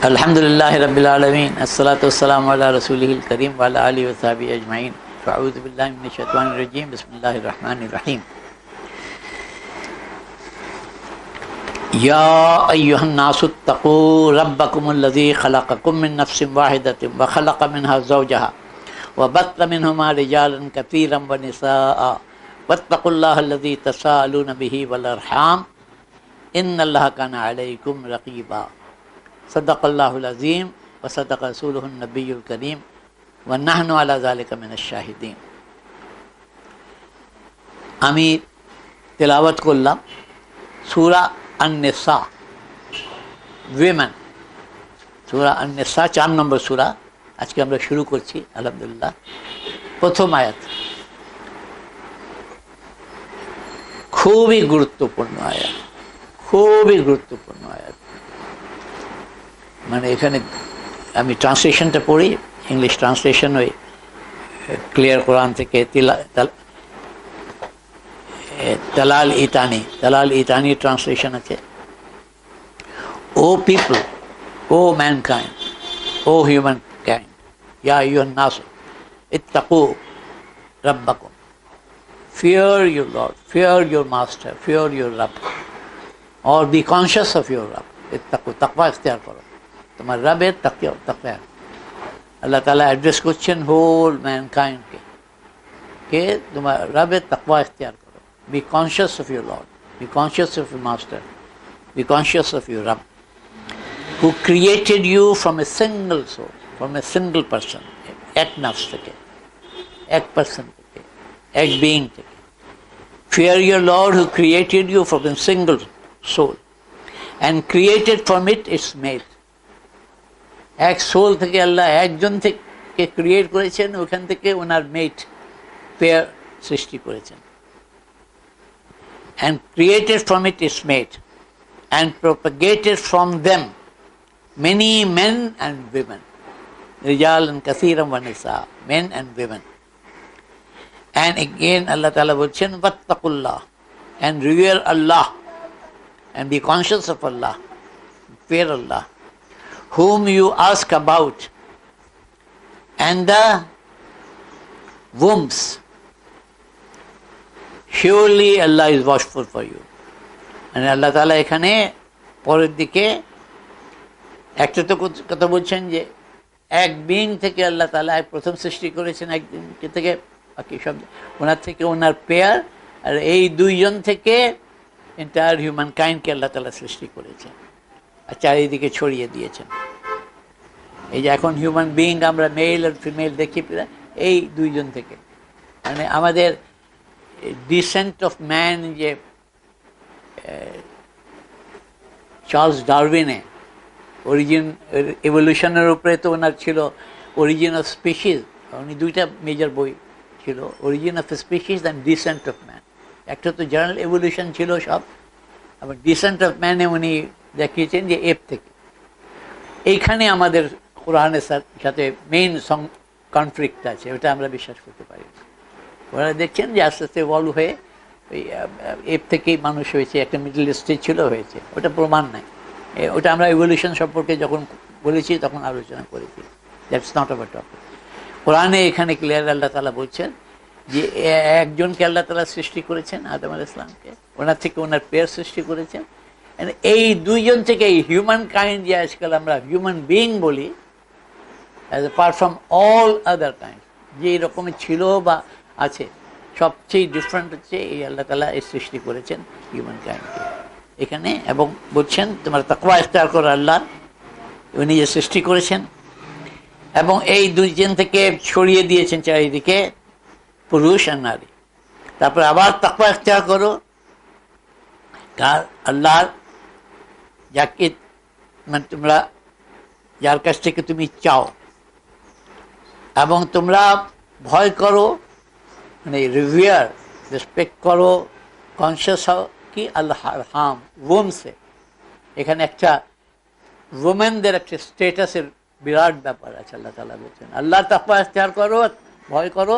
अल्हम्दुलिल्लाहि रब्बिल आलमीन अस्सलातु वस्सलामु अला रसूलिहिल करीम व अला आलिहि व सहबिहि अजमईन फ़अऊज़ु बिल्लाहि मिनश शैतानिर रजीम बिस्मिल्लाहिर रहमानिर रहीम या अय्युहन नासुत्तक़ू रब्बकुमुल्लज़ी खलक़कुम मिन नफ्सिन वाहिदतिन व खलक़ मिनहा ज़ौजहा व बत्थ मिनहुमा रिजालन कसीरन व निसाअ वत्तक़ुल्लाहल्लज़ी तसाअलून बिही वल अरहाम इन्नल्लाहा काना अलैकुम रक़ीबा सदक़ल्लाहुल अज़ीम व सदक़ रसूलुहुन नबियुल करीम व नहनु अला ज़ालिका मिनश शाहिदीन। আমি তেলাওয়াত করলাম সূরা আন-নিসা, উইমেন, সূরা আন-নিসা 4 নম্বর সূরা। আজকে আমরা শুরু করছি আলহামদুলিল্লাহ। প্রথম আয়াত খুবই গুরুত্বপূর্ণ আয়াত, খুবই গুরুত্বপূর্ণ আয়াত। মানে এখানে আমি ট্রান্সলেশনটা পড়ি, ইংলিশ ট্রান্সলেশন ওই ক্লিয়ার কোরআন থেকে তালাল ইতানি ট্রান্সলেশন আছে। ও পিপল, ও ম্যানকাইন্ড, ও হিউম্যান কাইন্ড, ইয়া আইয়ুহান নাস ইত্তাকু রাব্বাকুম, fear your Lord, fear your master, fear your Rabb, or be conscious of your Rabb। ইত্তাকু, তাকওয়া ইখতিয়ার করো, তোমার রবের তাকওয়া। আল্লাহ তাআলা অ্যাড্রেস করছেন হোল ম্যানকাইন্ডকে, কে তোমার রবের তাকওয়া ইখতিয়ার করো। Be conscious of your lord, be conscious of your master, be conscious of your রব, who created you from a single soul, from a single person, এক নফস থেকে, এক পার্সন থেকে, এক বিইং থেকে। Fear your lord who created you from a single soul and created from it its mate। এক soul থেকে আল্লাহ একজন থেকে ক্রিয়েট করেছেন, ওখান থেকে ওনার মেট পেয়ার সৃষ্টি করেছেন। and created from it its mate and propagated from them many men and women, rijalan kaseeran wa nisa, men and women। and again Allah Ta'ala বলছেন wattaqullah, and revere Allah and be conscious of Allah, fear Allah, whom you ask about, and the wombs, surely Allah is watchful for you। মানে আল্লাহ তাআলা এখানে পরের দিকে একটা তো কথা বলছেন যে এক বিইং থেকে আল্লাহ তাআলা প্রথম সৃষ্টি করেছেন, একদিন থেকে বাকি সব ওনার থেকে ওনার পেয়ার, আর এই দুইজন থেকে এন্টায়ার হিউম্যান কাইন্ডকে আল্লাহ তাআলা সৃষ্টি করেছেন আর চারিদিকে ছড়িয়ে দিয়েছেন। এই যে এখন হিউম্যান বিইং আমরা মেল আর ফিমেল দেখি, এই দুইজন থেকে। মানে আমাদের ডিসেন্ট অফ ম্যান, যে চার্লস ডারউইনে অরিজিন এভলিউশনের উপরে তো ওনার ছিল অরিজিন অফ স্পিসিস, উনি দুইটা মেজর বই ছিল, origin of species and descent of man. একটা তো জেনারেল এভলিউশন ছিল সব, আবার ডিসেন্ট অফ ম্যানে উনি দেখিয়েছেন যে এপ থেকে। এইখানে আমাদের কোরআনের সাথে মেইন কনফ্লিক্ট আছে, ওটা আমরা বিশ্বাস করতে পারি না। ওরা দেখছেন যে আস্তে আস্তে ইভলভ হয়ে ওই এপ থেকেই মানুষ হয়েছে, একটা মিডল স্টেজ ছিল হয়েছে, ওটা প্রমাণ নাই। ওটা আমরা ইভলিউশন সম্পর্কে যখন বলেছি তখন আলোচনা করেছি, দ্যাটস নট আওয়ার টপিক। কোরআনে এখানে ক্লিয়ার আল্লাহ তাআলা বলছেন যে একজনকে আল্লাহ তাআলা সৃষ্টি করেছেন, আদম আলাইহিস সালামকে, ওনার থেকে ওনার পেয়ার সৃষ্টি করেছেন। এই দুইজন থেকে এই হিউম্যান কাইন্ড, যে আজকাল আমরা হিউম্যান বিইং বলি, as apart from all other kind, যে রকমের ছিল বা আছে, সবচেয়ে ডিফারেন্ট হচ্ছে এই আল্লাহ তাআলা এই সৃষ্টি করেছেন হিউম্যান কাইন্ডকে এখানে। এবং বলছেন তোমার তাকওয়া ইখতিয়ার করো, আল্লাহ উনি যে সৃষ্টি করেছেন, এবং এই দুইজন থেকে ছড়িয়ে দিয়েছেন চারিদিকে পুরুষ আর নারী। তারপর আবার তাকওয়া ইখতিয়ার করো কার? আল্লাহর, যাকে মানে তোমরা যার কাছ থেকে তুমি চাও, এবং তোমরা ভয় করো, মানে রিভিয়ার, রেসপেক্ট করো, কনসিয়াস হও কি আল্লাহর হাম, ওমসে। এখানে একটা ওমেনদের একটা স্টেটাসের বিরাট ব্যাপার আছে। আল্লাহ তাআলা বলছেন আল্লাহ তাকওয়া ইখতিয়ার করো, ভয় করো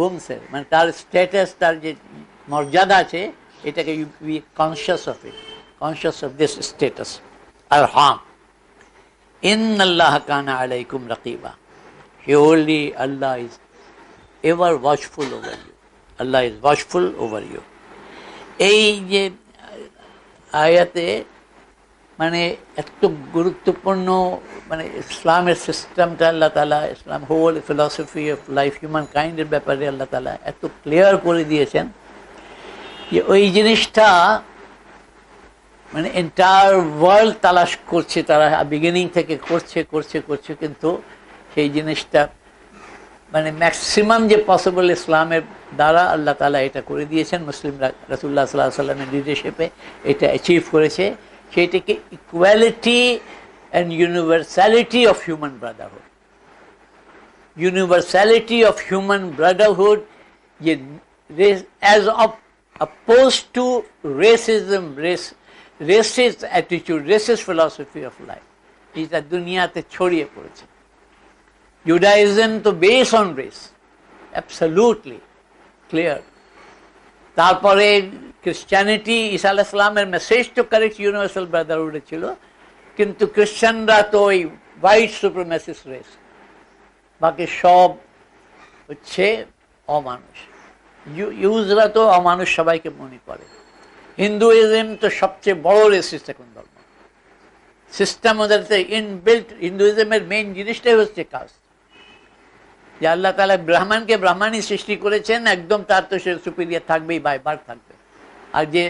ওমসের, মানে তার স্ট্যাটাস, তার যে মর্যাদা আছে, এটাকে you be conscious of it, conscious of this status আর হার্ম। ইন্নাল্লাহ কানা আলাইকুম Rakiba, surely Allah is ever watchful over you. Allah is watchful over you. এই যে আয়াতে মানে এত গুরুত্বপূর্ণ, মানে ইসলামের সিস্টেমটা আল্লাহ তাআলা, Islam whole philosophy of life human কাইন্ডের ব্যাপারে আল্লাহ তাআলা এত ক্লিয়ার করে দিয়েছেন যে ওই জিনিসটা মানে এন্টায়ার ওয়ার্ল্ড তালাশ করছে, তারা বিগিনিং থেকে করছে করছে করছে, কিন্তু সেই জিনিসটা মানে ম্যাক্সিমাম যে পসিবল ইসলামের দ্বারা আল্লাহ তাআলা এটা করে দিয়েছেন, মুসলিম রাসূলুল্লাহ সাল্লাল্লাহু আলাইহি ওয়াসাল্লামের লিডারশিপে এটা অ্যাচিভ করেছে। সেইটাকে equality and universality of human brotherhood, universality of human brotherhood, যে as oppose to racism, racist attitude, racist philosophy of life, এটা দুনিয়াতে ছড়িয়ে পড়েছে। জুডাইজম তো base on race, absolutely clear. তারপরে ক্রিশ্চিয়ানিটি, ঈসা আলাইহিস সালামের মেসেজ তো কারেক্ট ইউনিভার্সাল ব্রাদারহুডে ছিল, কিন্তু খ্রিশ্চানরা তো ওই হোয়াইট সুপ্রিমেসিস্ট রেস, বাকি সব হচ্ছে অমানুষ। ইউজরা তো অমানুষ সবাইকে মনে করে। হিন্দুইজম তো সবচেয়ে বড় রেসিস্ট এখন ধর্ম, সিস্টেম ওদের ইনবিল্ট। হিন্দুইজমের মেইন জিনিসটাই হচ্ছে কাস্ট, যে আল্লাহ তাআলা ব্রাহ্মণকে ব্রাহ্মণই সৃষ্টি করেছেন, একদম তার তো সে সুপিরিয়ার থাকবেই, বাইবার থাকবে। আর যে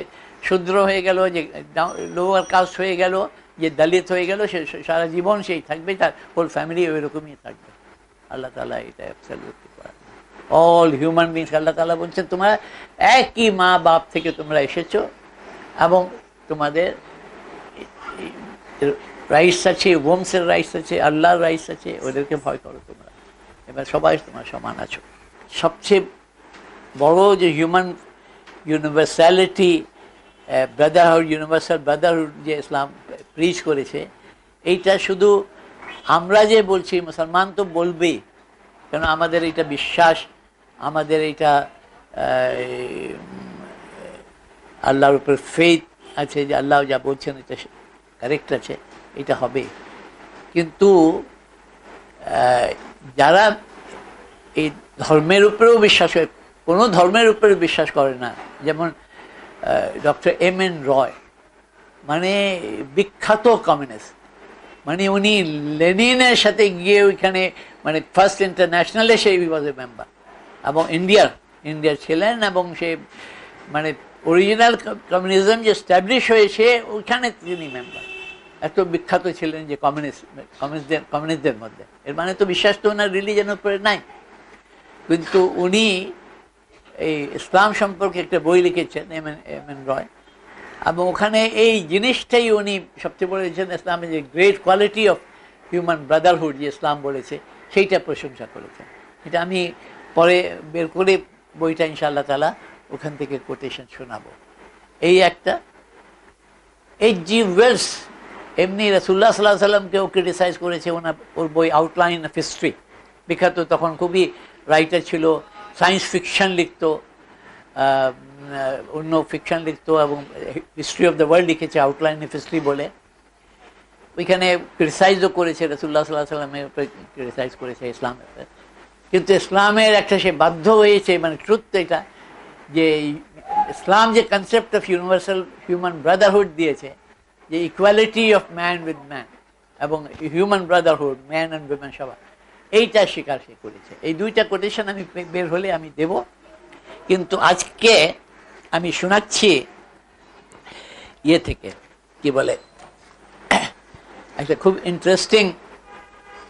শূদ্র হয়ে গেল, যে লোয়ার কাস্ট হয়ে গেল, যে দলিত হয়ে গেল, সে সারা জীবন সেই থাকবে, তার হোল ফ্যামিলি ওই রকমই থাকবে। আল্লাহ তাআলা এটা অ্যাবসলিউটলি করেন। অল হিউম্যান বিংস আল্লাহ তাআলা বলছেন তোমরা একই মা বাপ থেকে তোমরা এসেছো, এবং তোমাদের রাইটস আছে, ওমসের রাইটস আছে, আল্লাহর রাইটস আছে, ওদেরকে ভয় করো তোমরা। এবার সবাই তোমার সমান আছো। সবচেয়ে বড় যে human universality, Brotherhood, universal Brotherhood যে ইসলাম প্রিচ করেছে, এইটা শুধু আমরা যে বলছি, মুসলমান তো বলবেই, কেন আমাদের এইটা বিশ্বাস, আমাদের এইটা আল্লাহর উপর ফেথ আছে যে আল্লাহ যা বলছেন এটা কারেক্ট আছে, এটা হবে। কিন্তু যারা এই ধর্মের উপরেও বিশ্বাস হয়, কোনো ধর্মের উপরে বিশ্বাস করে না, যেমন ডক্টর এম.এন. রয়, মানে বিখ্যাত কমিউনিস্ট, মানে উনি লেনিনের সাথে গিয়ে ওইখানে মানে ফার্স্ট ইন্টারন্যাশনালে সেই ওয়াজ এ মেম্বার, এবং ইন্ডিয়ার ছিলেন, এবং সে মানে অরিজিনাল কমিউনিজম যে স্ট্যাবলিশ হয়েছে ওইখানে তিনি মেম্বার। এত বিখ্যাত ছিলেন যে কমিউনিস্টদের মধ্যে। এর মানে তো বিশ্বাস তো ওনার রিলিজনের উপরে নাই, কিন্তু উনি এই ইসলাম সম্পর্কে একটা বই লিখেছেন এম.এন. রয়, এবং ওখানে এই জিনিসটাই উনি সবচেয়ে বলেছেন, ইসলামের যে great quality of human brotherhood যে ইসলাম বলেছে, সেইটা প্রশংসা করেছেন। এটা আমি পরে বের করে বইটা ইনশাআল্লাহ তাআলা ওখান থেকে কোটেশন শোনাবো। এই একটা H.G. ওয়েলস এমনি রাসূলুল্লাহ সাল্লাল্লাহু আলাইহি সাল্লামকেও ক্রিটিসাইজ করেছে, ওর বই আউটলাইন অফ হিস্ট্রি, বিখ্যাত, তখন খুবই রাইটার ছিল, সায়েন্স ফিকশন লিখতো, অন্য ফিকশন লিখতো, এবং হিস্ট্রি অফ দ্য ওয়ার্ল্ড লিখেছে আউটলাইন অফ হিস্ট্রি বলে। ওইখানে ক্রিটিসাইজও করেছে, রাসূলুল্লাহ সাল্লাল্লাহু আলাইহি সাল্লামের উপরে ক্রিটিসাইজ করেছে ইসলামের। কিন্তু ইসলামের একটা সে বাধ্য হয়েছে, মানে ট্রুথ এটা, যে ইসলাম যে concept of universal human brotherhood দিয়েছে, যে equality of man with man, এবং human brotherhood, man and women সবার, এইটা স্বীকার সে করেছে। এই দুইটা কোটেশন আমি বের হলে আমি দেব, কিন্তু আজকে আমি শোনাচ্ছি ইয়ে থেকে, কি বলে, একটা খুব ইন্টারেস্টিং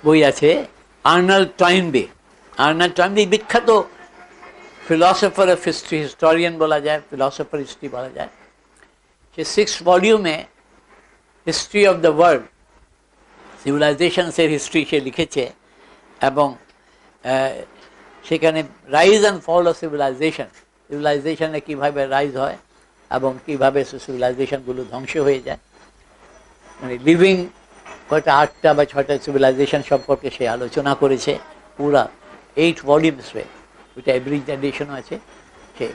বই আছে, আর্নল্ড টয়েনবে। আর্নল্ড টয়েনবে বিখ্যাত ফিলসফার অফ হিস্ট্রি, হিস্টোরিয়ান বলা যায়, ফিলসফার হিস্ট্রি বলা যায়। সে 6 ভলিউমে হিস্ট্রি অফ দ্য ওয়ার্ল্ড, সিভিলাইজেশনসের হিস্ট্রি সে লিখেছে, এবং সেখানে রাইজ অ্যান্ড ফল অফ সিভিলাইজেশনে কীভাবে রাইজ হয় এবং কীভাবে সিভিলাইজেশনগুলো ধ্বংস হয়ে যায়, মানে লিভিং কয়টা 8টা বা 6টা সিভিলাইজেশন সম্পর্কে সে আলোচনা করেছে, পুরা 8 ভলিউমসে। ওইটা এভরিজ এডিশনও আছে। সে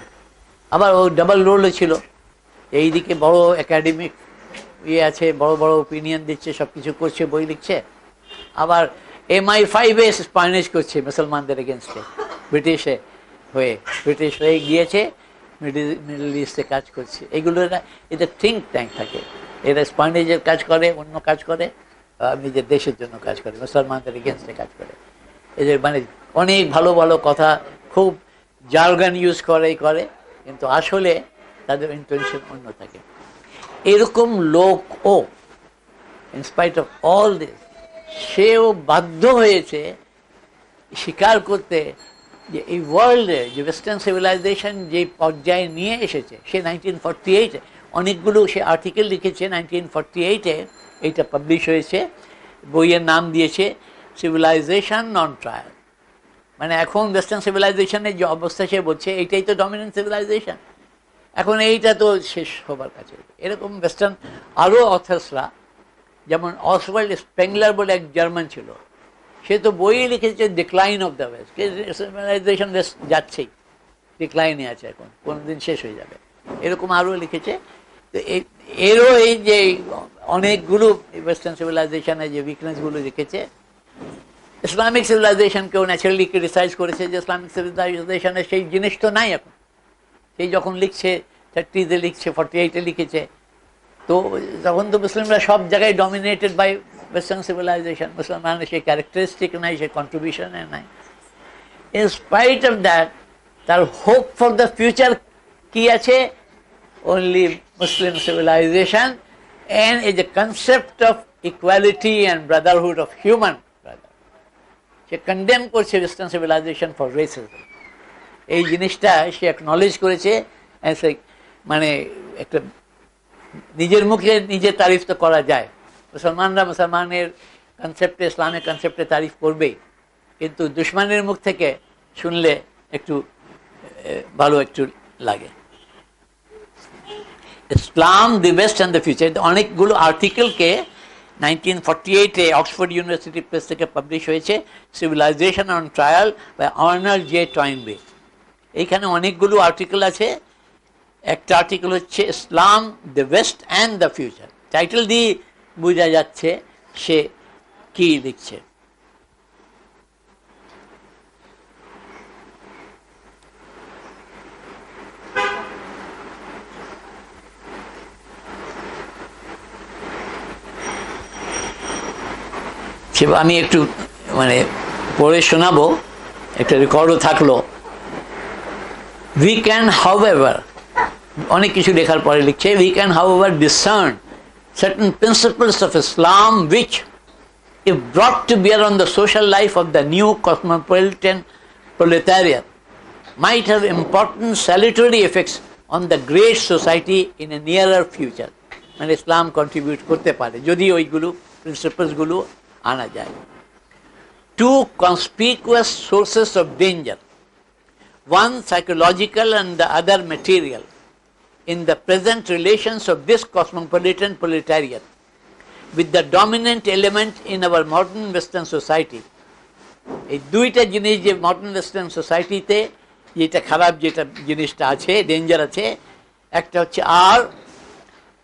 আবার ও ডাবল রোলও ছিল, এইদিকে বড় একাডেমিক ইয়ে আছে, বড় বড় ওপিনিয়ন দিচ্ছে, সব কিছু করছে, বই লিখছে, আবার MI5 স্পাইনেজ করছে মুসলমানদের এগেনস্টে, ব্রিটিশ হয়ে গিয়েছে, মিডল ইস্টে কাজ করছে। এগুলো এদের থিঙ্ক ট্যাঙ্ক থাকে, এরা স্পাইনেজের কাজ করে, অন্য কাজ করে, নিজের দেশের জন্য কাজ করে, মুসলমানদের এগেনস্টে কাজ করে। এদের মানে অনেক ভালো ভালো কথা, খুব জার্গন ইউজ করে, কিন্তু আসলে তাদের ইন্টেনশন অন্য থাকে। এরকম লোকও ইনস্পাইট অফ অল দিস, সেও বাধ্য হয়েছে স্বীকার করতে যে এই ওয়ার্ল্ডে যে ওয়েস্টার্ন সিভিলাইজেশন যে পর্যায়ে নিয়ে এসেছে, সে 1948 অনেকগুলো সে আর্টিকেল লিখেছে। 1948 এইটা পাবলিশ হয়েছে, বইয়ের নাম দিয়েছে সিভিলাইজেশন নন ট্রায়াল। মানে এখন ওয়েস্টার্ন সিভিলাইজেশনের যে অবস্থা, সে বলছে এইটাই তো ডমিনেন্ট সিভিলাইজেশন, এখন এইটা তো শেষ হবার কাছে। এরকম ওয়েস্টার্ন আরও অথার্সরা, যেমন অসওয়াল্ড স্পেংলার বলে এক জার্মান ছিল, সে তো বই লিখেছে decline of the West, civilisation West যাচ্ছেই, ডিক্লাইনে আছে, এখন কোনোদিন শেষ হয়ে যাবে, এরকম আরও লিখেছে। তো এরও এই যে অনেকগুলো ওয়েস্টার্ন সিভিলাইজেশনের যে উইকনেসগুলো লিখেছে, ইসলামিক সিভিলাইজেশনকেও ন্যাচারালি ক্রিটিসাইজ করেছে যে ইসলামিক সিভিলাইজেশনের সেই জিনিস তো নাই এখন। সেই যখন লিখছে 30 লিখছে, 48 লিখেছে, তো তখন তো মুসলিমরা সব জায়গায় ডমিনেটেড বাই ওয়েস্টার্ন সিভিলাইজেশন, মুসলমানের সেই ক্যারেক্টারিস্টিক নাই, সেই কন্ট্রিবিউশনের নাই। ইন স্পাইট অফ দ্যাট, তার হোপ ফর দ্য ফিউচার কি আছে? only Muslim civilization and is a concept of equality and brotherhood of human brother. Say condemn করছে ওয়েস্টার্ন সিভিলাইজেশন ফর রেসিজম, এই জিনিসটা সে অ্যাকনলেজ করেছে। মানে একটা নিজের মুখে নিজের তারিফ তো করা যায়, মুসলমানরা মুসলমানের কনসেপ্টে, ইসলামের কনসেপ্টে তারিফ করবেই, কিন্তু দুশ্মনের মুখ থেকে শুনলে একটু ভালো একটু লাগে। Islam the best and the future, অনেকগুলো আর্টিকেলকে 1948 অক্সফোর্ড ইউনিভার্সিটি প্রেস থেকে পাবলিশ হয়েছে, civilization on trial by Arnold J Toynbee. এইখানে অনেকগুলো আর্টিকেল আছে। একটা আর্টিকেল হচ্ছে Islam the west and the future, title দিয়ে বোঝা যাচ্ছে সে কি লিখছে। আমি একটু মানে পড়ে শোনাবো, একটা রেকর্ডও থাকলো। উই ক্যান হাউএভার, অনেক কিছু লেখার পরে লিখছে, we can however discern certain principles of Islam which, if brought to bear on the social life of the new cosmopolitan proletariat, might have important salutary effects on the great society in a nearer future. মানে ইসলাম contribute করতে পারে যদি ওইগুলো প্রিন্সিপালসগুলো আনা যায়। Two conspicuous sources of danger, one psychological and the other material, in the present relations of this cosmopolitan proletariat with the dominant element in our modern Western society. এই দুইটা জিনিস যে মডার্ন ওয়েস্টার্ন সোসাইটিতে যেটা খারাপ, যেটা জিনিসটা আছে, ডেঞ্জার আছে, একটা হচ্ছে আর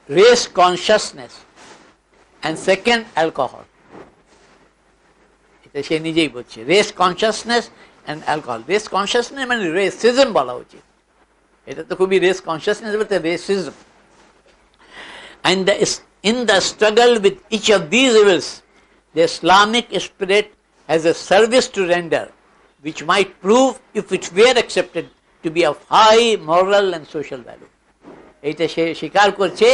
race consciousness and second alcohol. এটা সে নিজেই বলছে, race consciousness and alcohol. Race consciousness মানে রেসিজম বলা উচিত, এটা তো খুবই রেস কনসিয়াসনেস বলতে racism. And in the struggle with each of these evils, the Islamic spirit has a service to render, which might prove, if it were accepted, to be of high moral and social value. এইটা সে স্বীকার করছে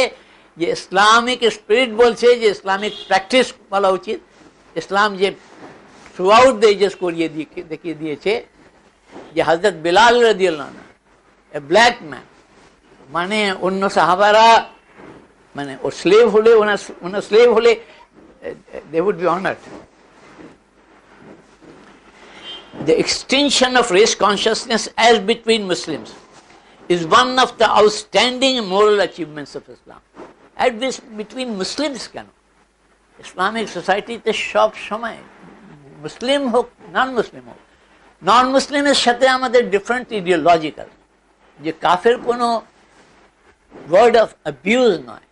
যে Islamic spirit বলছে যে Islamic practice বলা উচিত। ইসলাম যে through out the edges করিয়ে দেখিয়ে দিয়েছে যে হযরত বিলাল রাদিয়াল্লাহু আনহু, এ ব্ল্যাক ম্যান, মানে অন্য সাহাবারা মানে ওর স্লেভ হলে, ওনার স্লেভ হলে they would be honored. The extension of race consciousness as between Muslims is one of the outstanding moral achievements of Islam. At this between Muslims কেন? ইসলামিক সোসাইটিতে সব সময় মুসলিম হোক নন মুসলিম হোক, নন মুসলিমের সাথে আমাদের ডিফারেন্ট ইডিওলজিক্যাল, যে কাফের কোনো ওয়ার্ড অফ অ্যাবিউজ নয়,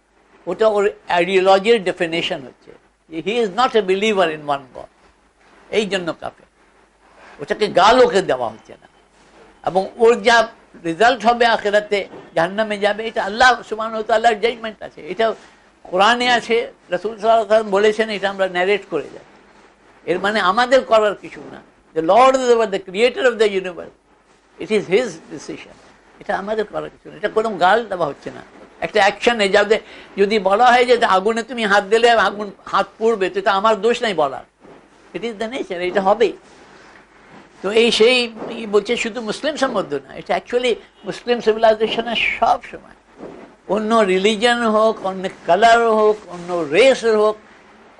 ওটা ওর আইডিওলজির ডেফিনেশন হচ্ছে he is not a believer in one god, এই জন্য কাফের। ওটাকে গালওকে দেওয়া হচ্ছে না, এবং ওর যা রেজাল্ট হবে আখিরাতে জাহান্নামে যাবে, এটা আল্লাহ সুবহানাহু ওয়া তাআলার জাজমেন্ট আছে, এটা কোরআনে আছে, রাসূল সাল্লাল্লাহু আলাইহি ওয়াসাল্লাম বলেছেন, এটা আমরা ন্যারেট করে যাই। এর মানে আমাদের করার কিছু না। The Lord is the creator of the universe, it is his decision, এটা আমাদের করার কিছু না। এটা কোনো গাল দেওয়া হচ্ছে না, একটা অ্যাকশনে যাতে যদি বলা হয় যে আগুনে তুমি হাত দিলে আগুন হাত পুড়বে, তো এটা আমার দোষ নাই বলার, ইট ইজ দ্য নেচার, এটা হবেই। তো এই সেই বলছে শুধু মুসলিম সম্বন্ধ না, এটা অ্যাকচুয়ালি মুসলিম সিভিলাইজেশনের সব সময়, অন্য রিলিজন হোক, অন্য কালার হোক, অন্য রেসের হোক,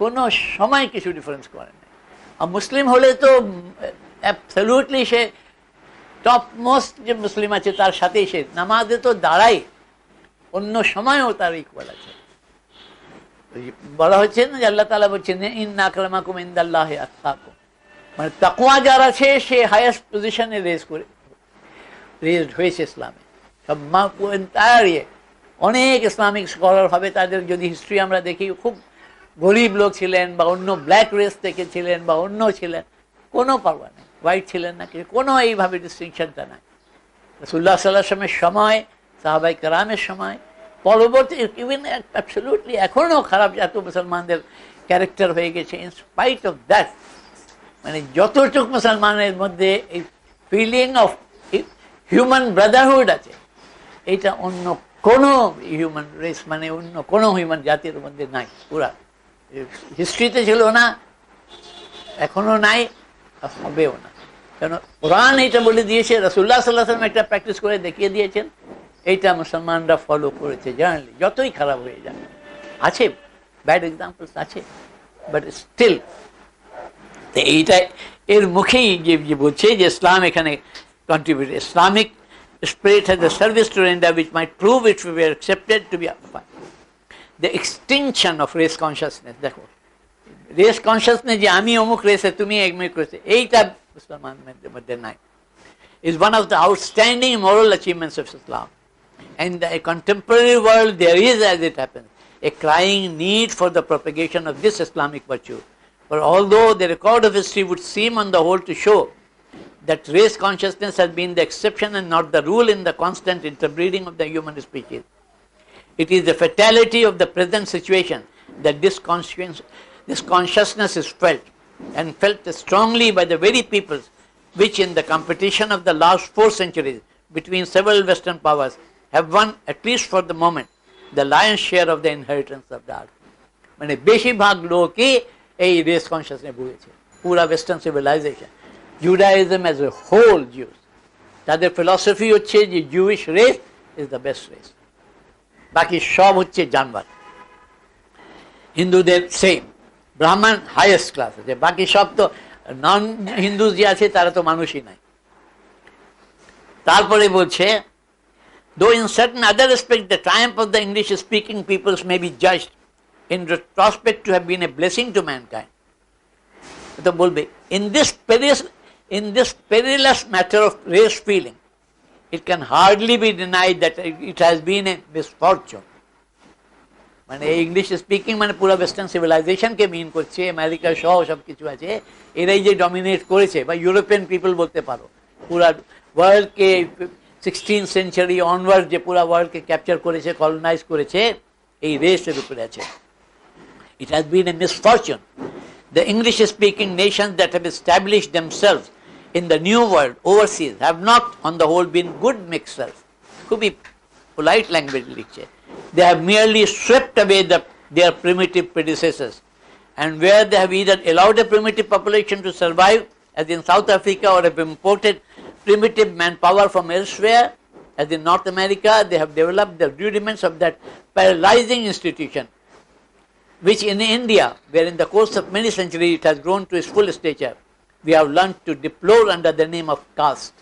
কোনো সময় কিছু ডিফারেন্স করে না। আর মুসলিম হলে তো অ্যাবসলিউটলি সে টপ মোস্ট যে মুসলিম আছে তার সাথেই সে নামাজে তো দাঁড়াই, অন্য সময়ও তার ইকুয়াল আছে। বলা হচ্ছে না যে আল্লাহ তাআলা বলছেন ইন্না আকরামাকুম ইনদাল্লাহি আতকাকুম, মানে তাকওয়া যার আছে সে হাইয়েস্ট পজিশনে রেজড হয়েছে ইসলামে। সব অনেক ইসলামিক স্কলার হবে, তাদের যদি হিস্ট্রি আমরা দেখি, খুব গরিব লোক ছিলেন, বা অন্য ব্ল্যাক রেস থেকে ছিলেন, বা অন্য ছিলেন, কোনো পারবা নেই, হোয়াইট ছিলেন না, কোনো এইভাবে ডিস্টিংশনটা নাই। রাসূলুল্লাহ সাল্লাল্লাহু আলাইহি ওয়াসাল্লামের সময়, সাহাবায়ে কেরামের সময়, পরবর্তী ইভেন অ্যাবসলিউটলি এখনও খারাপ এত মুসলমানদের ক্যারেক্টার হয়ে গেছে, ইন স্পাইট অফ দ্যাট, মানে যতটুক মুসলমানের মধ্যে এই ফিলিং অফ হিউম্যান ব্রাদারহুড আছে, এটা অন্য কোনো হিউম্যান রেস, মানে অন্য কোনো হিউম্যান জাতির মধ্যে নাই। পুরা হিস্ট্রিতে ছিল না, এখনো নাই, হবেও না। কেন কোরআন এইটা বলে দিয়েছে, রাসূলুল্লাহ সাল্লাল্লাহু আলাইহি ওয়াসাল্লাম একটা প্র্যাকটিস করে দেখিয়ে দিয়েছেন, এইটা মুসলমানরা ফলো করেছে জার্নালি, যতই খারাপ হয়ে যায়। আছে ব্যাড এক্সাম্পলস আছে, বাট স্টিল এইটা এর মুখেই যে বলছে যে ইসলাম এখানে contribute, Islamic spirit has a service to render which might prove if we were accepted to be the extinction of race consciousness. দেখো রেস কনসিয়াসনেস যে আমি অমুক রেসে, তুমি অমুক রেসে, এইটা মুসলমানদের মধ্যে নাই, is one of the outstanding moral achievements of Islam. In the contemporary world there is, as it happens, a crying need for the propagation of this Islamic virtue. For although the record of history would seem on the whole to show that race consciousness has been the exception and not the rule in the constant interbreeding of the human species, it is the fatality of the present situation that this consciousness is felt, and felt strongly by the very peoples which in the competition of the last 4 centuries between several Western powers have won, at least for the moment, the lion's share of the inheritance of the earth. মানে বেশিরভাগ লোকই এই race consciousness ভুগেছে, পুরা western civilisation, Judaism as a whole, Jews, তাদের philosophy হচ্ছে যে Jewish race is the best race, বাকি সব হচ্ছে জানোয়ার। হিন্দুদের সেম, ব্রাহ্মণ হাইয়েস্ট ক্লাস আছে, বাকি সব তো নন হিন্দু যে আছে তারা তো মানুষই নাই। তারপরে বলছে, though in certain other respects the triumph of the English speaking peoples may be judged in retrospect to have been a blessing to mankind, তো বলবে in this perilous matter of race feeling, it can hardly be denied that it has been a misfortune. মানে English speaking মানে পুরো western সিভিলাইজেশনকে মিন করছে, America সহ সব কিছু আছে, এরাই যে ডমিনেট করেছে, বা ইউরোপিয়ান পিপল বলতে পারো, পুরা ওয়ার্ল্ডকে 16th সেঞ্চুরি অনওয়ার্ড যে পুরা ওয়ার্ল্ডকে ক্যাপচার করেছে, কলোনাইজ করেছে, এই রেসের উপরে আছে। It has been a misfortune. The English-speaking nations that have established themselves in the new world overseas have not, on the whole, been good mixers. Could be polite language লিখছে। They have merely swept away their primitive predecessors, and where they have either allowed a primitive population to survive, as in South Africa, or have imported primitive manpower from elsewhere, as in North America, they have developed the rudiments of that paralyzing institution, which in India, where in the course of many centuries it has grown to its full stature, we have learned to deplore under the name of caste.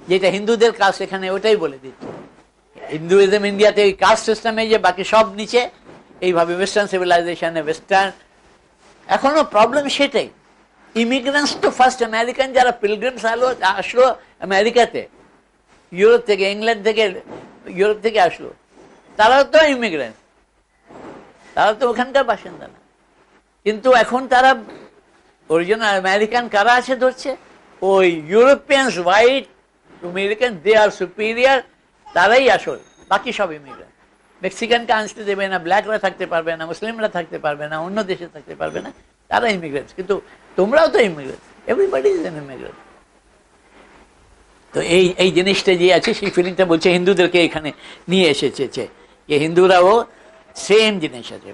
যেটা হিন্দুদের caste, এখানে ওটাই বলে দিচ্ছে। Hinduism ইন্ডিয়াতে ওই caste সিস্টেমে যে বাকি সব নিচে, এইভাবে ওয়েস্টার্ন সিভিলাইজেশনে ওয়েস্টার্ন এখনো প্রবলেম সেটাই। ইমিগ্রেন্টস তো ফার্স্ট আমেরিকান যারা পিলগ্রিমস আসলো আমেরিকাতে, ইউরোপ থেকে, ইংল্যান্ড থেকে, ইউরোপ থেকে আসলো, তারাও তো ইমিগ্রেন্ট, তারা তো ওখানকার বাসিন্দা না। কিন্তু এখন তারা অরিজিনাল আমেরিকান কারা আছে ধরছে, ওই ইউরোপিয়ানস, হোয়াইট আমেরিকান, দে আর সুপিরিয়ার, তারাই আসল, বাকি সব ইমিগ্রেন্ট। মেক্সিকানকে আসতে দেবে না, ব্ল্যাকরা থাকতে পারবে না, মুসলিমরা থাকতে পারবে না, অন্য দেশে থাকতে পারবে না, তারা ইমিগ্রেন্টস। কিন্তু তোমরাও তো immigrants, everybody is an immigrant. তো এই এই জিনিসটা যে আছে, সেই ফিলিংটা বলছে হিন্দুদেরকে এখানে নিয়ে এসেছে, যে হিন্দুরাও সেম জিনিস আছে।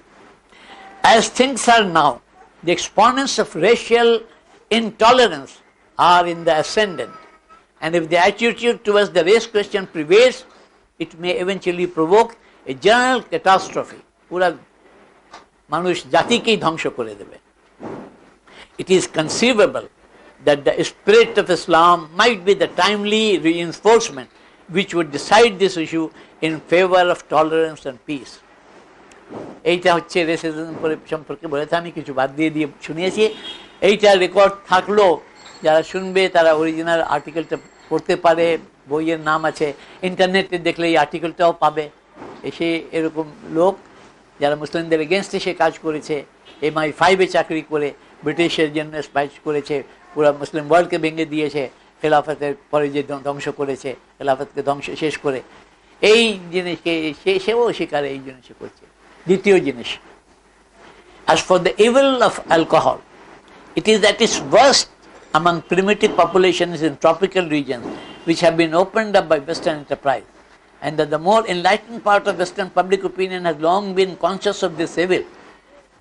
As things are now, the exponents of racial intolerance are in the ascendant, and if the attitude towards the race question prevails, it may eventually provoke a general catastrophe. পুরা মানুষ জাতিকেই ধ্বংস করে দেবে। It is conceivable that the spirit of Islam might be the timely reinforcement which would decide this issue in favor of tolerance and peace. এইটা হচ্ছে racism সম্পর্কে বলেছে, আমি কিছু বাদ দিয়ে দিয়ে শুনিয়েছি। এইটা রেকর্ড থাকলো, যারা শুনবে তারা অরিজিনাল আর্টিকেলটা পড়তে পারে, বইয়ের নাম আছে, ইন্টারনেটে দেখলে এই আর্টিকেলটাও পাবে। এসে এরকম লোক যারা মুসলিমদের এগেনস্টে সে কাজ করেছে, MI5-এ চাকরি করে ব্রিটিশের জন্য ফাইট করেছে, পুরো মুসলিম ওয়ার্ল্ডকে ভেঙে দিয়েছে, খেলাফতের পরে যে ধ্বংস করেছে, খেলাফতকে ধ্বংস শেষ করে, এই জিনিসকে সেও স্বীকার এই জিনিস করছে। দ্বিতীয় জিনিস, as for the evil of alcohol, it is at its worst among primitive populations in tropical regions which have been opened up by Western enterprise, and that the more enlightened part of Western public opinion has long been conscious of this evil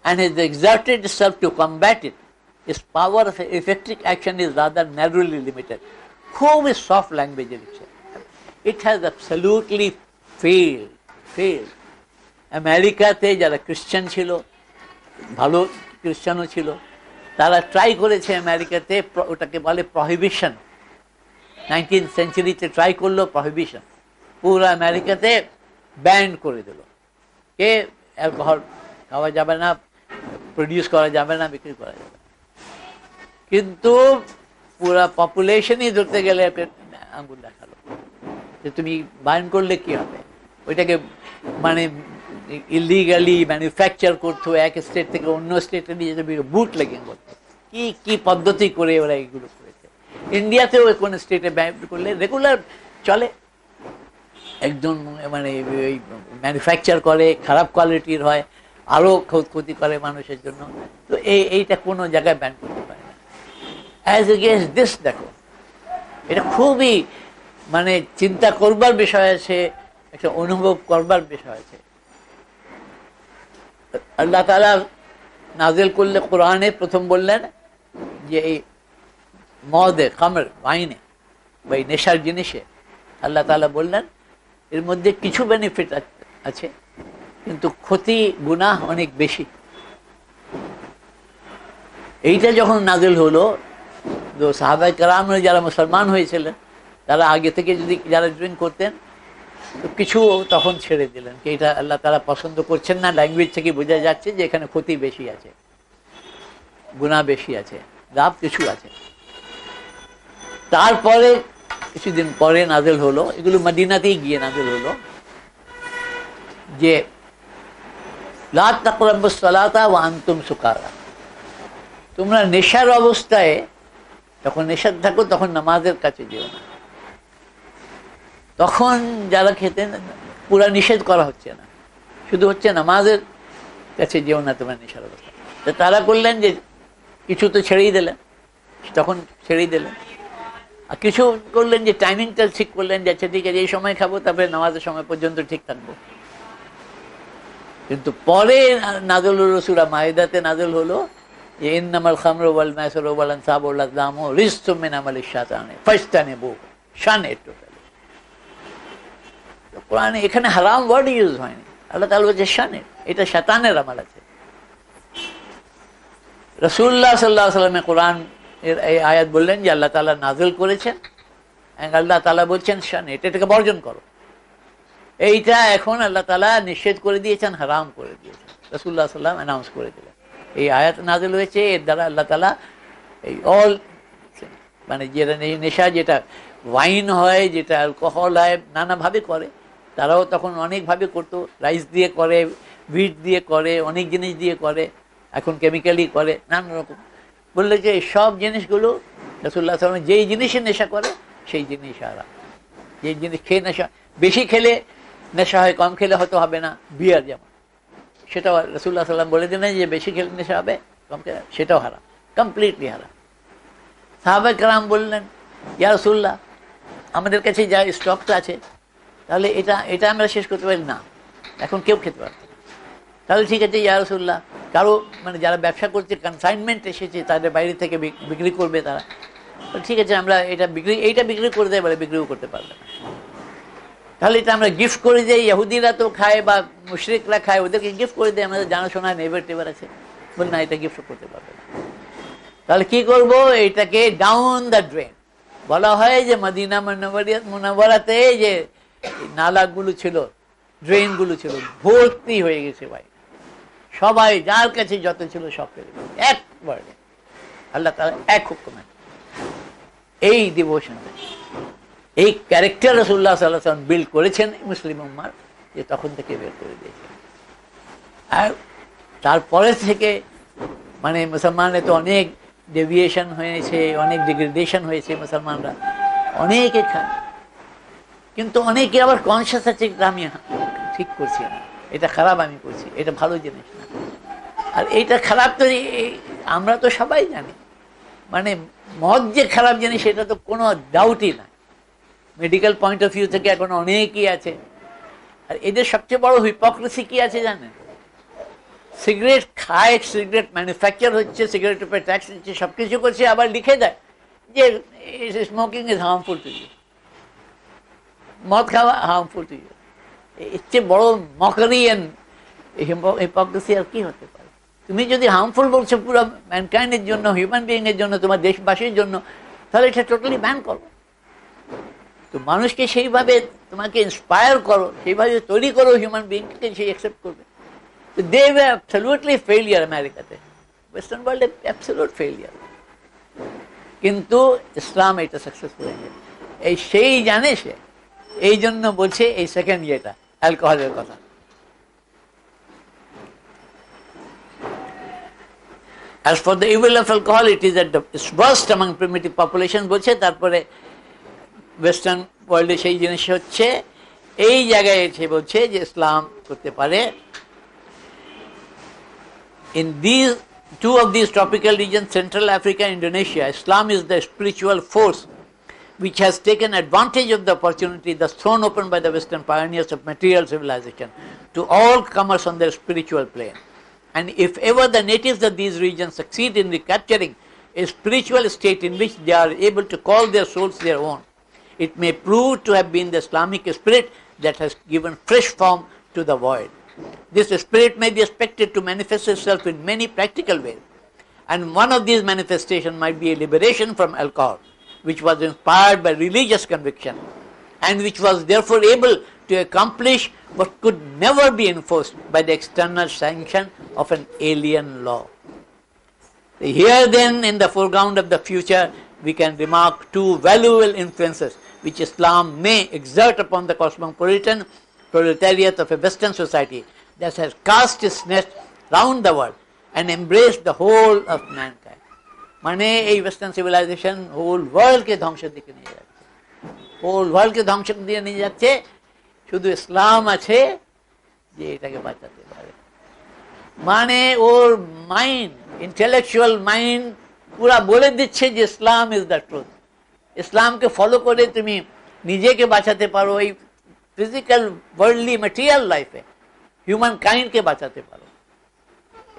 and has exerted itself to combat it. Its power of effective action is rather narrowly limited. খুবই soft language লিখছে। It has absolutely failed. আমেরিকাতে যারা Christian ছিল, ভালো খ্রিশ্চানও ছিল, তারা try করেছে আমেরিকাতে, ওটাকে বলে প্রহিবিশন। 19th সেঞ্চুরিতে ট্রাই করলো প্রহিবিশন, পুরো আমেরিকাতে ব্যান করে দিল, কে অ্যালকোহল খাওয়া যাবে না, প্রডিউস করা যাবে না, বিক্রি করা যাবে না। কিন্তু পুরা পপুলেশনই ধরতে গেলে আঙ্গুল দেখালো যে তুমি ব্যান করলে কি হবে, ওইটাকে মানে ইলিগালি ম্যানুফ্যাকচার করতো, এক স্টেট থেকে অন্য স্টেটে নিয়ে যেতে বুট লেগিং করতো, কি পদ্ধতি করে ওরা এগুলো করেছে। ইন্ডিয়াতেও কোনো স্টেটে ব্যান করলে রেগুলার চলে, একজন মানে ওই ম্যানুফ্যাকচার করে, খারাপ কোয়ালিটির হয়, আরও ক্ষতি করে মানুষের জন্য। তো এইটা কোনো জায়গায় ব্যান করতে পারে না। অ্যাজ এগেন্স্ট দিস দেখো, এটা খুবই মানে চিন্তা করবার বিষয় আছে, একটা অনুভব করবার বিষয় আছে। আল্লাহ তাআলা নাজিল করলে কোরআনে প্রথম বললেন যে এই মদে, খামর, ওয়াইনে বা এই নেশার জিনিসে আল্লাহ তাআলা বললেন এর মধ্যে কিছু বেনিফিট আছে, কিন্তু ক্ষতি গুনাহ অনেক বেশি। এইটা যখন নাজিল হলো, তো সাহাবায়ে কেরাম যারা মুসলমান হয়েছিলেন, তারা আগে থেকে যদি যারা ড্রিঙ্ক করতেন, তো কিছু তখন ছেড়ে দিলেন, কি এটা আল্লাহ তাআলা পছন্দ করছেন না। ল্যাঙ্গুয়েজ থেকে বোঝা যাচ্ছে যে এখানে ক্ষতি বেশি আছে, গুনাহ বেশি আছে, লাভ কিছু আছে। তারপরে কিছুদিন পরে নাজিল হলো, এগুলো মদিনাতেই গিয়ে নাজিল হলো, যে লা তাকরাবুস সালাতা ওয়া আনতুম সুকারা, তোমরা নেশার অবস্থায়, যখন নেশার থাকো তখন নামাজের কাছে যেও না। তখন যারা খেতেন, পুরা নিষেধ করা হচ্ছে না, শুধু হচ্ছে নামাজের কাছে যেও না তোমার নেশার অবস্থায়। তো তারা করলেন যে কিছু তো ছেড়েই দিলেন, তখন ছেড়েই দিলেন, আর কিছু করলেন যে টাইমিংটা ঠিক করলেন, যে আচ্ছা ঠিক আছে এই সময় খাবো, তারপরে নামাজের সময় পর্যন্ত ঠিক থাকবো। কিন্তু পরে নাজল হলো সূরা মাইদাতে নাজল হলো যে ইন্নামাল খামরু ওয়াল মাইসিরু ওয়াল আনসাবু ওয়াল আজলামু রিজসুম মিন আমালিশ শায়তানি ফাজতানিবুহু, শানে টোটালি। কোরআনে এখানে হারাম ওয়ার্ড ইউজ হয়নি, আল্লাহ তাআলা বলছে শানে, এটা শয়তানের আমল আছে। রাসূলুল্লাহ সাল্লাল্লাহু আলাইহি ওয়াসাল্লাম কোরআন এর এই আয়াত বললেন যে আল্লাহ তাআলা নাজিল করেছেন, আল্লাহ তাআলা বলছেন শানে, এটাকে বর্জন করো। এইটা এখন আল্লাহ তাআলা নিষেধ করে দিয়েছেন, হারাম করে দিয়েছেন, রাসূলুল্লাহ সাল্লাল্লাহু আলাইহি ওয়াসাল্লাম অ্যানাউন্স করে দিলেন। এই আয়াত নাজিল হয়েছে, এর দ্বারা আল্লাহ তাআলা এই অল মানে যেটা নেশা, যেটা ওয়াইন হয়, যেটা অ্যালকোহল হয়, নানাভাবে করে, তারাও তখন অনেকভাবে করতো, রাইস দিয়ে করে, হুইট দিয়ে করে, অনেক জিনিস দিয়ে করে। এখন কেমিক্যালি করে নানান রকম। বললে যে সব জিনিসগুলো রাসূলুল্লাহ সাল্লাল্লাহু আলাইহি ওয়াসাল্লাম যেই জিনিসে নেশা করে সেই জিনিস হারাম। যেই জিনিস খেয়ে নেশা, বেশি খেলে নেশা হয়, কম খেলে হয়তো হবে না। বিয়ার যেমন, সেটাও রাসূলুল্লাহ সাল্লাম বলে দিলেন যে বেশি খেলে নেশা হবে, কম খেলে সেটাও হারাম, কমপ্লিটলি হারাম। সাহাবায়ে কেরাম বললেন, ইয়া রাসূলুল্লাহ, আমাদের কাছে যা স্টকটা আছে তাহলে এটা আমরা শেষ করতে পারি না, এখন কেউ খেতে পারবে না। তাহলে ঠিক আছে ইয়া রাসূলুল্লাহ, কারো মানে যারা ব্যবসা করছে, কনসাইনমেন্ট এসেছে, তাদের বাইরে থেকে বিক্রি করবে তারা, ঠিক আছে আমরা এইটা বিক্রি করে দেয়, বলে বিক্রিও করতে পারবে না। তাহলে এটা আমরা গিফট করে দিই, ইহুদিরা তো খায় বা মুশরিকরা খায়, ওদেরকে গিফট করে দিই, আমাদের জানাশোনা নেইবার টেবার আছে। বল না, এটা গিফট করতে পারবে না। তাহলে কি করব? এটাকে ডাউন দ্য ড্রেন। বলা হয় যে মদিনা মুনাওয়ারাতে যে নালাগুলো ছিল, ড্রেনগুলো ছিল, ভর্তি হয়ে গেছে ভাই। সবাই যার কাছে যত ছিল সব ফেলে একবার। আল্লাহ তাআলা এক হুকুমে এই ডিভোশন, এই ক্যারেক্টার রাসূলুল্লাহ সাল্লাল্লাহু আলাইহি ওয়াসাল্লাম বিল্ড করেছেন মুসলিম উম্মার, যে তখন থেকে বের করে দিয়েছেন। আর তারপরে থেকে মানে মুসলমানের তো অনেক ডেভিয়েশন হয়েছে, অনেক ডিগ্রেডেশন হয়েছে, মুসলমানরা অনেকে খায়, কিন্তু অনেকে আবার কনসিয়াস আছে আমি ঠিক করছি না, এটা খারাপ আমি করছি, এটা ভালো জিনিস না। আর এইটা খারাপ তো আমরা তো সবাই জানি, মানে মদ যে খারাপ জিনিস এটা তো কোনো ডাউটই না। মেডিকেল পয়েন্ট অফ ভিউ থেকে এখন অনেকই আছে। আর এদের সবচেয়ে বড় হিপোক্রেসি কি আছে জানেন? সিগারেট খায়, সিগারেট ম্যানুফ্যাকচার হচ্ছে, সিগারেটের উপরে ট্যাক্স দিচ্ছে, সব কিছু করছে, আবার লিখে দেয় যে smoking is harmful to you, মদ খাওয়া হার্মফুল টু ইউ। এর চেয়ে বড় মকারি এন্ড হিপোক্রেসি আর কি হতে পারে? তুমি যদি হার্মফুল বলছো পুরো ম্যানকাইন্ডের জন্য, হিউম্যান বিইং এর জন্য, তোমার দেশবাসীর জন্য, তাহলে এটা টোটালি ব্যান করো। তো মানুষকে সেইভাবে তোমাকে ইন্সপায়ার করো, সেইভাবে তৈরি করো হিউম্যান বিইংকে, সেই অ্যাকসেপ্ট করবে। They were absolutely failure আমেরিকাতে, ওয়েস্টার্ন ওয়ার্ল্ডে অ্যাবসলিউট ফেইলিয়ার। কিন্তু ইসলাম এটা সাকসেসফুল হয়েছে, এই সেই জানে সে, এই জন্য বলছে এই সেকেন্ড ইয়েটা অ্যালকোহলের কথা। As for the evil of alcohol, it is at the worst among primitive population বলছে। তারপরে ওয়েস্টার্ন ওয়ার্ল্ডে সেই জিনিস হচ্ছে, এই জায়গায় এসে বলছে যে ইসলাম করতে পারে। In two of these tropical regions, Central Africa and Indonesia, Islam is the spiritual force which has taken advantage of the opportunity thus thrown open by the Western pioneers of material civilization to all comers on their spiritual plane. And if ever the natives of these regions succeed in recapturing a spiritual state in which they are able to call their souls their own, it may prove to have been the Islamic spirit that has given fresh form to the void. This spirit may be expected to manifest itself in many practical ways, and one of these manifestations might be a liberation from alcohol, which was inspired by religious conviction, and which was therefore able to accomplish what could never be enforced by the external sanction of an alien law. Here then, in the foreground of the future, we can remark two valuable influences which Islam may exert upon the cosmopolitan proletariat of a Western society that has cast its net round the world and embraced the whole of mankind. মানে এই western civilisation whole ওয়ার্ল্ডকে ধ্বংসের দিকে নিয়ে যাচ্ছে, whole ওয়ার্ল্ডকে ধ্বংসের দিকে নিয়ে যাচ্ছে। শুধু ইসলাম আছে যে এটাকে বাঁচাতে পারে। মানে ওর মাইন্ড, ইন্টেলেকচুয়াল মাইন্ড পুরা বলে দিচ্ছে যে ইসলাম ইজ দ্য ট্রুথ। ইসলামকে ফলো করে তুমি নিজেকে বাঁচাতে পারো, এই ফিজিক্যাল ওয়ার্ল্ডলি ম্যাটেরিয়াল লাইফে হিউম্যান কাইন্ডকে বাঁচাতে পারো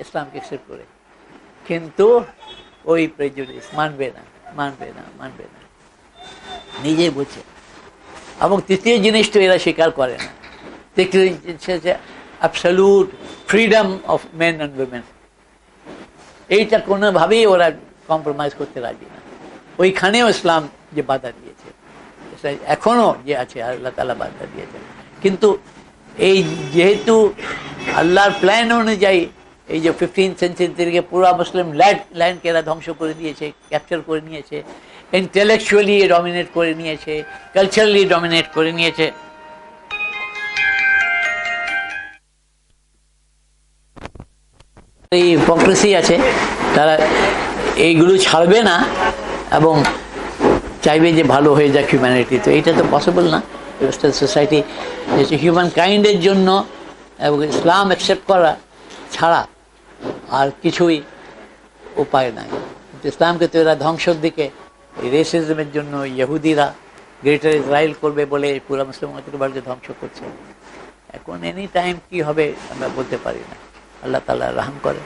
ইসলামকে অ্যাকসেপ্ট করে। কিন্তু ওই প্রেজুডিস মানবে না, মানবে না, মানবে না, নিজে বুঝে। এবং তৃতীয় জিনিস তো এরা স্বীকার করে না, তৃতীয় জিনিস হচ্ছে absolute freedom of men and women. এইটা কোনোভাবেই ওরা কম্প্রোমাইজ করতে রাজি না। ওইখানেও ইসলাম যে বাধা দিয়েছে, এখনো যে আছে আল্লাহ তাআলা বাধা দিয়েছেন। কিন্তু এই যেহেতু আল্লাহর প্ল্যান অনুযায়ী এই যে 15th সেঞ্চুরি থেকে পুরো মুসলিম ল্যান্ডকে এরা ধ্বংস করে দিয়েছে, ক্যাপচার করে নিয়েছে, ইন্টেলেকচুয়ালি ডমিনেট করে নিয়েছে, কালচারালি ডমিনেট করে নিয়েছে। এই হিপোক্রেসি আছে, তারা এইগুলো ছাড়বে না এবং চাইবে যে ভালো হয়ে যাক হিউম্যানিটি। তো এটা তো পসিবল না। ওয়েস্টার্ন সোসাইটি হিউম্যান কাইন্ডের জন্য এবং ইসলাম অ্যাকসেপ্ট করা ছাড়া আর কিছুই উপায় নাই। ইসলামকে তো এরা ধ্বংসের দিকে, এই রেসিজমের জন্য ইহুদিরা গ্রেটার ইসরায়েল করবে বলে পুরা মুসলিম ওয়ার্ল্ডকে ধ্বংস করছে। এখন এনি টাইম কি হবে আমরা বলতে পারি না। আল্লাহ তাআলা রহম করে।